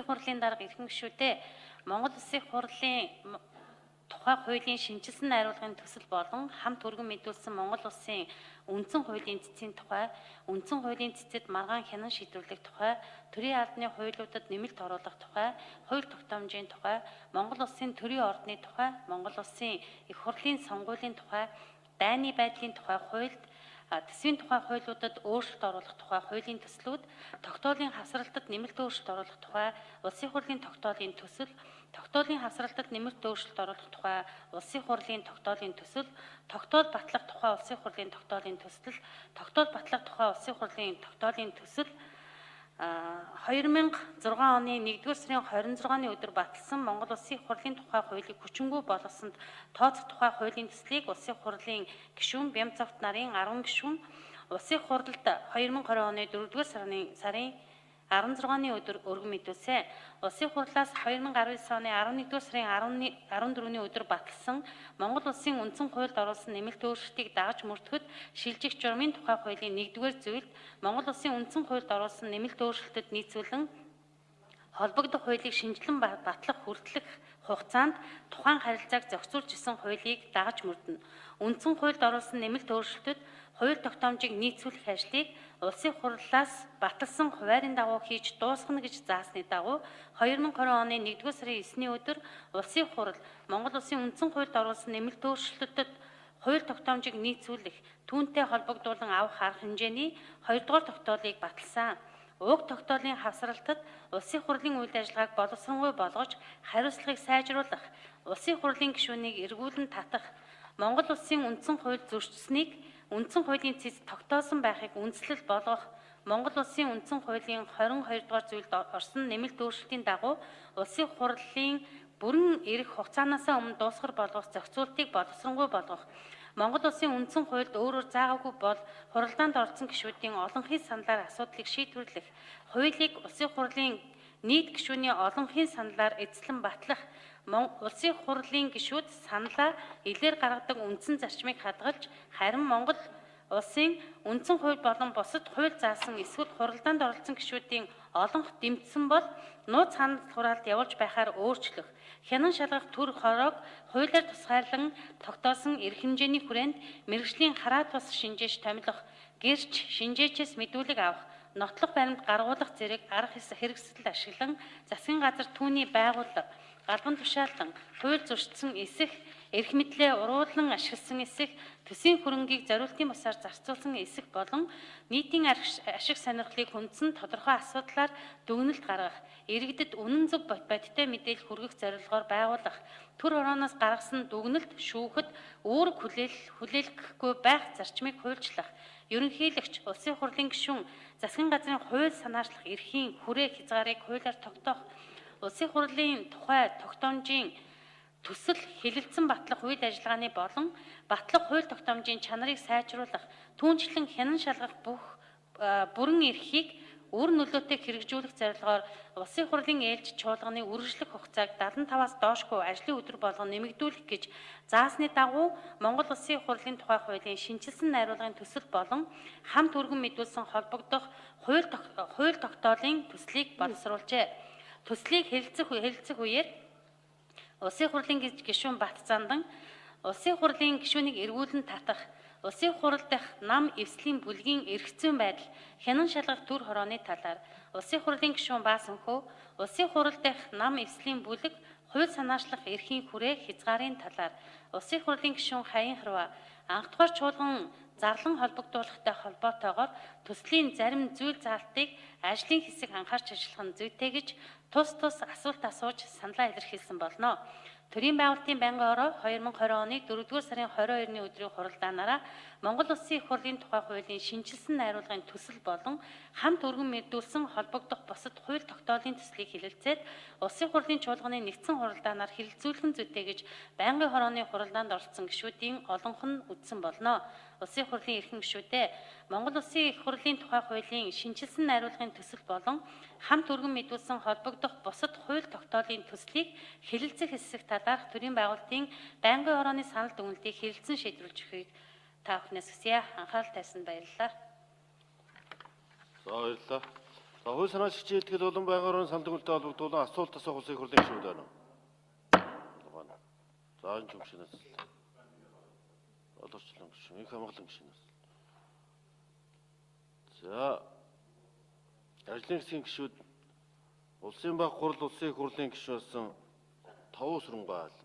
Хурлын дарга эрхэм гишүүдээ Монгол Улсын хурлын тухай хуулийн шинжилсэн найруулгын төсөл болон хамт өргөн мэдүүлсэн Монгол Улсын үндсэн хуулийн цэцгийн тухай, үндсэн хуулийн цэцэд маргаан хянан шийдвэрлэх тухай, төрийн албаны хуулиудад нэмэлт оруулах тухай, хууль тогтоомжийн тухай, Монгол Улсын төрийн ордны тухай, Монгол Улсын их хурлын сонгуулийн тухай, дайны байдлын тухай хуульд төсвийн тухай хуулиудад өөрчлөлт оруулах тухай хуулийн төслүүд, тогтоолын хавсралтад нэмэлт өөрчлөлт оруулах тухай Улсын хурлын тогтоолын төсөл, тогтоолын хавсралтад нэмэлт өөрчлөлт оруулах тухай Улсын хурлын тогтоолын төсөл, тогтоол батлах тухай Улсын хурлын тогтоолын төсөл, тогтоол батлах тухай Улсын хурлын тогтоолын төсөл, 2006 оны 1-р сарын 26-ны өдөр баталсан Монгол Улсын хурлын тухай хуулийг хүчингүй болгосонд тооцох тухай хуулийн төслийг Улсын хурлын гишүүн Бямцовт нарын 10 гишүүн Улсын хурлд 2020 оны 4-р сарын 16-ны өдөр өргөн мэдүүлсэн. Улсын хурлаас 2019 оны 11-р сарын 14-ний өдөр баталсан Монгол Улсын үндсэн хуульд оруулсан нэмэлт өөрчлөлтийг дагаж мөрдөхөд шилжих журмын тухай хуулийн 1-р зүйлд Монгол Улсын үндсэн хуульд оруулсан нэмэлт өөрчлөлтөд нийцүүлэн холбогдох хуулийг шинжилэн батлах хүртэлх хугацаанд тухайн харилцааг зохицуулж исэн хуулийг дагаж мөрдөнө. Үндсэн хуульд оруулсан нэмэлт өөрчлөлтөд хууль тогтоомжийг нийцүүлэх ажлыг Улсын хурлаас баталсан хуваарийн дагуу хийж дуусгана гэж заасны дагуу 2020 оны 1-р сарын 9-ний өдөр Улсын хурал Монгол Улсын үндсэн хуульд оруулсан нэмэлт өөрчлөлтөд хууль тогтоомжийг нийцүүлэх түүнтэй холбогдуулан авах арга хэмжээний 2-р тогтоолыг баталсан. Уг тогтоолын хавсралтад Улсын хурлын үйл ажиллагааг боловсронгүй болгож хариуцлагыг сайжруулах, Улсын хурлын гишүүнийг эргүүлэн татах, Монгол Улсын үндсэн хууль зөрчсөнийг үндсэн хуулийн цэц тогтоосон байхыг үндслэл болгох, Монгол Улсын үндсэн хуулийн 22 дугаар зүйлд орсон нэмэлт өөрчлөлтийн дагуу Улсын хурлын бүрэн эрх хугацаанаас өмнө дуусгар болгох зохицуултыг боловсронгүй болгох, Монгол Улсын үндсэн хуульд өөрөөр заагаагүй бол хуралдаанд орсон гишүүдийн олонхын саналаар асуудлыг шийдвэрлэх, хуулийг Улсын хурлын нийт гишүүний олонхын саналаар эзлэн батлах, Улсын хурлын гишүүд саналаа илээр гаргадаг үндсэн зарчмыг хадгалж, харин Монгол Улсын үндсэн хууль болон бусад хууль заасан эсвэл хуралдаанд оролцсон гишүүдийн олонх дэмжсэн бол нууц санал хураалт явуулж байхаар өөрчлөх, хянан шалгах төр хороог хуулиар тусгаарлан тогтоосон эрх хэмжээний хүрээнд мэргэжлийн хараа тус шинжээч томилох, гэрч шинжээчээс мэдүүлэг авах, нотлох баримт гаргуулах зэрэг арга хэрэгсэл ашиглан засгийн газар түүний байгууллага, галбан тушаалтан, хууль зөрчсөн эсэх, эрх мэдлээ уруулан ашигласан эсэх, төсвийн хөрөнгийг зориултын бусаар зарцуулсан эсэх болон нийтийн ашиг сонирхлыг хүндсэн тодорхой асуудлаар дүгнэлт гаргах, иргэдэд үнэн зөв бодиттой мэдээлэл хүргэх зорилгоор байгуулах, төр орооноос гаргасан дүгнэлт шүүхэд үүрэг хүлээлгэхгүй байх зарчмыг хуульчлах, ерөнхийлөгч, Улсын хурлын гишүүн, засгийн газрын хууль санаачлах эрхийн хүрээ хязгаарыг хуулиар тогтоох, Улсын хурлын тухай тогтоомжийн төсөл хэлэлцэн батлах үйл ажиллагааны болон батлах хууль тогтоомжийн чанарыг сайжруулах, түүнчлэн хянан шалгах бүрэн эрхийг үр нөлөөтэй хэрэгжүүлэх зорилгоор Улсын хурлын ээлж чуулганы үргэлжлэх хугацааг 75-аас доошгүй ажлын өдөр болгон нэмэгдүүлэх гэж заасны дагуу Монгол Улсын хурлын тухай хуулийн шинжилсэн найруулгын төсөл болон хамт өргөн мэдүүлсэн холбогдох хууль тогтоолын төслийг боловсруулжээ. Төслийг хэлэлцэх үеэр Улсын хурлын гишүүн Бат Зандан, Улсын хурлын гишүүнийг эргүүлэн татах, Улсын хурал дахь нам эвслийн бүлгийн эрх зүйн байдал, хянан шалгах төр хорооны талаар, Улсын хурлын гишүүн Баасанхүү, Улсын хурал дахь нам эвслийн бүлэг, хууль санаачлах эрхийн хүрээ хязгаарын талаар, Улсын хурлын гишүүн Хаян Харва, анх дугаар чуулган зарлан холбогдуулахтай холбоотойгоор төслийн зарим зүйл заалтыг ажлын хэсэг анхаарч ажиллах нь зүйтэй гэж тус асуулт асууж саналаа илэрхийлсэн болно. Төрийн байгуулалтын байнгын ороо 2020 оны 4-р сарын 22-ны өдрийн хуралдаанаараа Монгол Улсын их хурлын тухай хуулийн шинжилсэн найруулгын төсөл болон хамт өргөн мэдүүлсэн холбогдох бусад хууль тогтоолын төслийг хэлэлцээд Улсын хурлын чуулганы нэгдсэн хуралдаанаар хэлэлцүүлэх зүйтэй гэж байнгын хорооны хуралдаанд оролцсон гишүүдийн олонх нь үздсэн болно. Улсын хурлын эрхэм гишүүдээ Монгол Улсын их хурлын тухай хуулийн шинжилсэн найруулгын төсөл болон хамт өргөн мэдүүлсэн холбогдох бусад хууль тогтоолын төслийг хэлэлцэх хэсэг талаарх төрийн байгуулалтын байнгын хорооны санал дүгнэлтийг хэлэлцэн шийдвэрлэж өгөхийг та бүхнээс хүсье. Анхаарал тавьсанд баярлалаа. За баярлалаа. За хууль санаа шигчийн этгээд олон байнгын орон санал дүгнэлтэд холбогдуулан асуулт асуух улсын их хурлын гишүүд байна уу? За энэ гишүүнээс олорчлон гишүүн, их хамгаалан гишүүнээс. За ажлын хэсгийн гишүүд улсын баг хурал улсын их хурлын гишүүн болсон 5 Сүрэнбаал